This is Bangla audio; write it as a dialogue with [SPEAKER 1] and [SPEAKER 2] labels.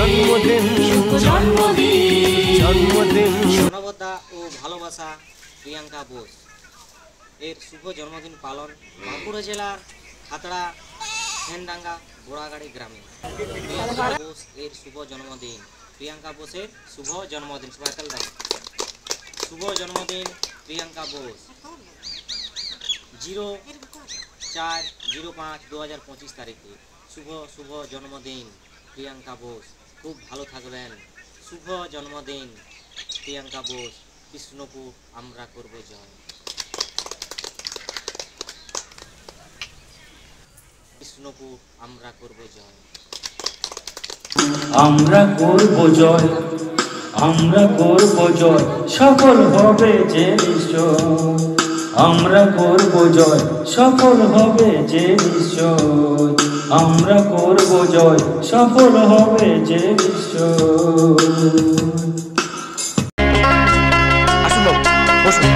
[SPEAKER 1] জন্মদিন জন্মদিন।
[SPEAKER 2] মানবতা ও ভালোবাসা প্রিয়াঙ্কা বোস এর শুভ জন্মদিন পালন বাঁকুড়া জেলার খাতড়া হেনডাঙ্গা বোড়াগাড়ি গ্রামে। প্রিয়াঙ্কা বোস এর শুভ জন্মদিন। প্রিয়াঙ্কা বোসের শুভ জন্মদিন। সবাই তাল দাও। শুভ জন্মদিন প্রিয়াঙ্কা বোস। 04/05/2025 তারিখে শুভ জন্মদিন প্রিয়াঙ্কা বোস। খুব ভালো থাকবেন। শুভ জন্মদিন প্রিয়াঙ্কা বোস। কৃষ্ণপুর আমরা করব জয়। কৃষ্ণপুর আমরা করব জয়।
[SPEAKER 3] আমরা করব জয়, আমরা করব জয়, সফল হবে যে নিশ্চয়। আমরা করব জয়, সফল হবে যে নিশ্চয়। আমরা করব জয়, সফল হবে যে নিশ্চয়।
[SPEAKER 1] আসুন বাবু, বসুন।